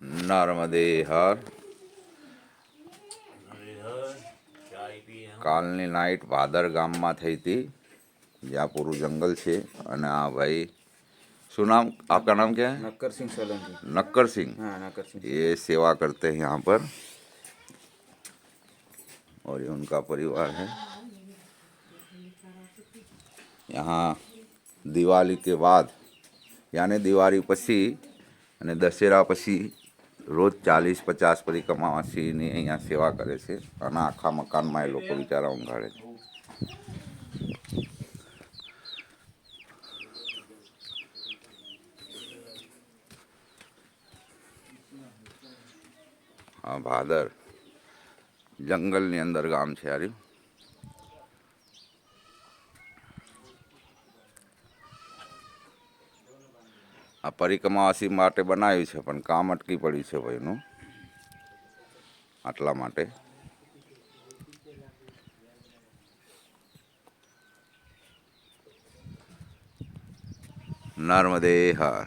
નર્મદે હર. કાલની નાઇટ ભાદર ગામમાં થઈ હતી, જ્યાં પૂરું જંગલ છે. અને આ ભાઈ, શું नाम आपका नाम क्या है? नक्कर सिंह सोलंकी। नक्कर सिंह। हाँ, नक्कर सिंह। ये सेवा करते हैं यहाँ पर, और ये उनका परिवार है। यहाँ दिवाली के बाद, यानी दिवाળી પછી અને દશેરા પછી રોજ 40-50 પરિક્રમાવાસીની અહીંયા સેવા કરે છે. અને આખા મકાનમાં એ લોકો બિચારા ઊંઘાડે છે. હા, ભાદર જંગલની અંદર ગામ છે આ રહ્યું. આ પરિક્રમાવાસી માટે બનાવ્યું છે, પણ કામ અટકી પડ્યું છે ભાઈનું, આટલા માટે. નર્મદે હર.